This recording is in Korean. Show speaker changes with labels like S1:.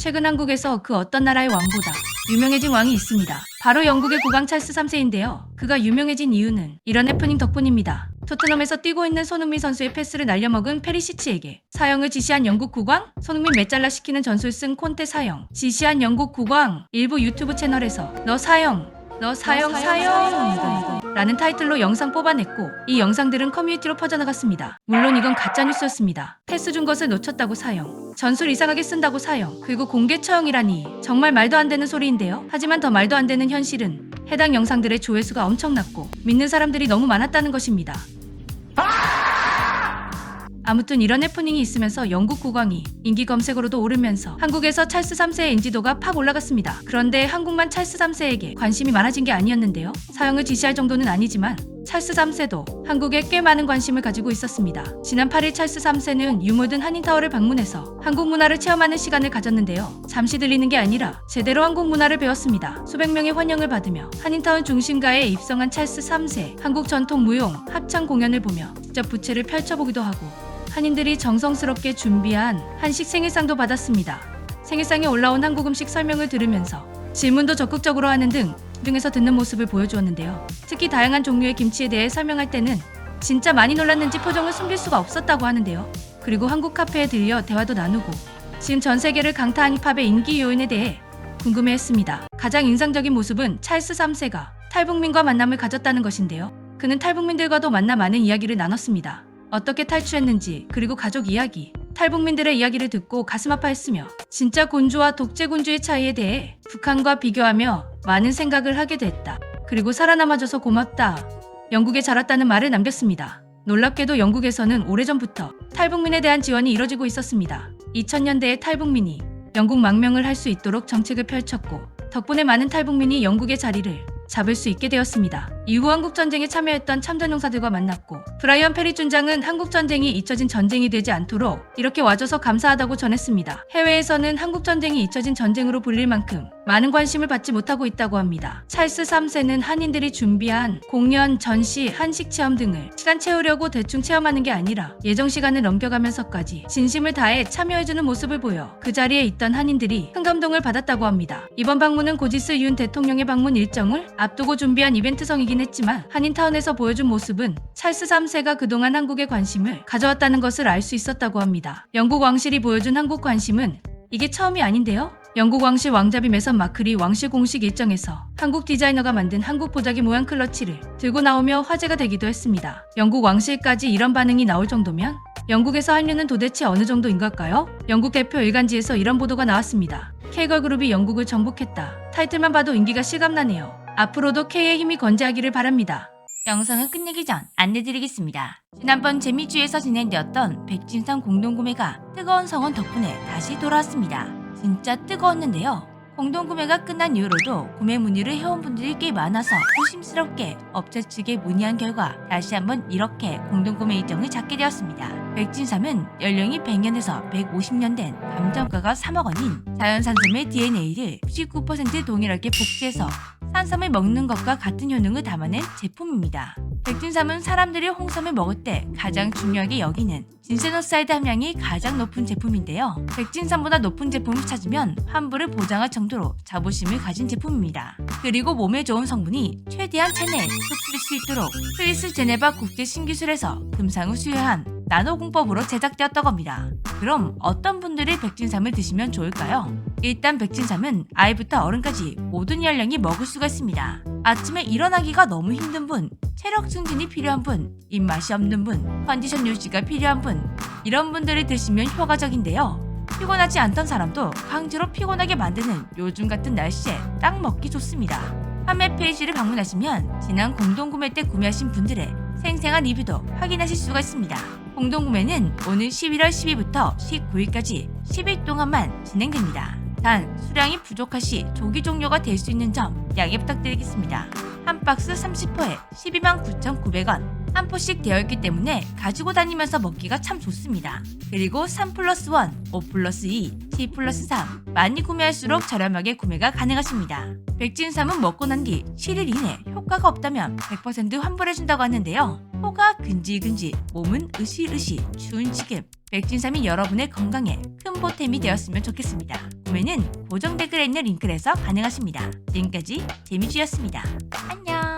S1: 최근 한국에서 그 어떤 나라의 왕보다 유명해진 왕이 있습니다. 바로 영국의 국왕 찰스 3세인데요. 그가 유명해진 이유는 이런 해프닝 덕분입니다. 토트넘에서 뛰고 있는 손흥민 선수의 패스를 날려먹은 페리시치에게 사형을 지시한 영국 국왕, 손흥민 메잘라 시키는 전술 쓴 콘테 사형, 지시한 영국 국왕, 일부 유튜브 채널에서 너 사형 라는 타이틀로 영상 뽑아냈고 이 영상들은 커뮤니티로 퍼져나갔습니다. 물론 이건 가짜뉴스였습니다. 패스 준 것을 놓쳤다고 사형, 전술 이상하게 쓴다고 사형, 그리고 공개 처형이라니 정말 말도 안 되는 소리인데요. 하지만 더 말도 안 되는 현실은 해당 영상들의 조회수가 엄청났고 믿는 사람들이 너무 많았다는 것입니다. 아무튼 이런 해프닝이 있으면서 영국 국왕이 인기 검색어로도 오르면서 한국에서 찰스 3세의 인지도가 팍 올라갔습니다. 그런데 한국만 찰스 3세에게 관심이 많아진 게 아니었는데요. 사형을 지시할 정도는 아니지만 찰스 3세도 한국에 꽤 많은 관심을 가지고 있었습니다. 지난 8일 찰스 3세는 유모든 한인타워를 방문해서 한국 문화를 체험하는 시간을 가졌는데요. 잠시 들리는 게 아니라 제대로 한국 문화를 배웠습니다. 수백 명의 환영을 받으며 한인타운 중심가에 입성한 찰스 3세, 한국 전통 무용, 합창 공연을 보며 직접 부채를 펼쳐보기도 하고 한인들이 정성스럽게 준비한 한식 생일상도 받았습니다. 생일상에 올라온 한국 음식 설명을 들으면서 질문도 적극적으로 하는 등 집중해서 듣는 모습을 보여주었는데요. 특히 다양한 종류의 김치에 대해 설명할 때는 진짜 많이 놀랐는지 표정을 숨길 수가 없었다고 하는데요. 그리고 한국 카페에 들려 대화도 나누고 지금 전 세계를 강타한 힙합의 인기 요인에 대해 궁금해했습니다. 가장 인상적인 모습은 찰스 3세가 탈북민과 만남을 가졌다는 것인데요. 그는 탈북민들과도 만나 많은 이야기를 나눴습니다. 어떻게 탈출했는지, 그리고 가족 이야기, 탈북민들의 이야기를 듣고 가슴 아파했으며 진짜 곤주와 독재 곤주의 차이에 대해 북한과 비교하며 많은 생각을 하게 됐다. 그리고 살아남아줘서 고맙다. 영국에 자랐다는 말을 남겼습니다. 놀랍게도 영국에서는 오래전부터 탈북민에 대한 지원이 이뤄지고 있었습니다. 2000년대에 탈북민이 영국 망명을 할 수 있도록 정책을 펼쳤고 덕분에 많은 탈북민이 영국의 자리를 잡을 수 있게 되었습니다. 이후 한국전쟁에 참여했던 참전용사들과 만났고 브라이언 페리 준장은 한국전쟁이 잊혀진 전쟁이 되지 않도록 이렇게 와줘서 감사하다고 전했습니다. 해외에서는 한국전쟁이 잊혀진 전쟁으로 불릴 만큼 많은 관심을 받지 못하고 있다고 합니다. 찰스 3세는 한인들이 준비한 공연, 전시, 한식 체험 등을 시간 채우려고 대충 체험하는 게 아니라 예정 시간을 넘겨가면서까지 진심을 다해 참여해주는 모습을 보여 그 자리에 있던 한인들이 큰 감동을 받았다고 합니다. 이번 방문은 고지스 윤 대통령의 방문 일정을 앞두고 준비한 이벤트성이긴 했지만 한인타운에서 보여준 모습은 찰스 3세가 그동안 한국에 관심을 가져왔다는 것을 알 수 있었다고 합니다. 영국 왕실이 보여준 한국 관심은 이게 처음이 아닌데요. 영국 왕실 왕자비 메선 마클이 왕실 공식 일정에서 한국 디자이너가 만든 한국 보자기 모양 클러치를 들고 나오며 화제가 되기도 했습니다. 영국 왕실까지 이런 반응이 나올 정도면 영국에서 한류는 도대체 어느 정도인 걸까요? 영국 대표 일간지에서 이런 보도가 나왔습니다. K걸그룹이 영국을 정복했다. 타이틀만 봐도 인기가 실감나네요. 앞으로도 K의 힘이 건재하기를 바랍니다.
S2: 영상은 끝내기 전 안내드리겠습니다. 지난번 재미주에서 진행되었던 백진성 공동구매가 뜨거운 성원 덕분에 다시 돌아왔습니다. 진짜 뜨거웠는데요. 공동구매가 끝난 이후로도 구매 문의를 해온 분들이 꽤 많아서 조심스럽게 업체 측에 문의한 결과 다시 한번 이렇게 공동구매 일정을 잡게 되었습니다. 백진삼은 연령이 100년에서 150년 된 감정가가 3억 원인 자연산섬의 DNA를 99% 동일하게 복제해서 산삼을 먹는 것과 같은 효능을 담아낸 제품입니다. 백진삼은 사람들이 홍삼을 먹을 때 가장 중요하게 여기는 진세노사이드 함량이 가장 높은 제품인데요. 백진삼보다 높은 제품을 찾으면 환불을 보장할 정도로 자부심을 가진 제품입니다. 그리고 몸에 좋은 성분이 최대한 체내에 흡수될 수 있도록 스위스 제네바 국제 신기술에서 금상을 수여한 나노 공법으로 제작되었다고 합니다. 그럼 어떤 분들이 백진삼을 드시면 좋을까요? 일단 백진삼은 아이부터 어른까지 모든 연령이 먹을 수가 있습니다. 아침에 일어나기가 너무 힘든 분, 체력 증진이 필요한 분, 입맛이 없는 분, 컨디션 유지가 필요한 분, 이런 분들이 드시면 효과적인데요. 피곤하지 않던 사람도 강제로 피곤하게 만드는 요즘 같은 날씨에 딱 먹기 좋습니다. 판매 페이지를 방문하시면 지난 공동구매 때 구매하신 분들의 생생한 리뷰도 확인하실 수가 있습니다. 공동구매는 오늘 11월 10일부터 19일까지 10일 동안만 진행됩니다. 단 수량이 부족할 시 조기 종료가 될 수 있는 점 양해 부탁드리겠습니다. 한 박스 30포에 129,900원, 한 포씩 되어 있기 때문에 가지고 다니면서 먹기가 참 좋습니다. 그리고 3+1, 5+2, 10+3 많이 구매할수록 저렴하게 구매가 가능하십니다. 백진삼은 먹고 난 뒤 7일 이내 효과가 없다면 100% 환불해준다고 하는데요. 코가 근질근질, 몸은 으실으실, 추운 지금 백진삼이 여러분의 건강에 큰 보탬이 되었으면 좋겠습니다. 구매는 고정 댓글에 있는 링크에서 가능하십니다. 지금까지 재미쥐였습니다. 안녕.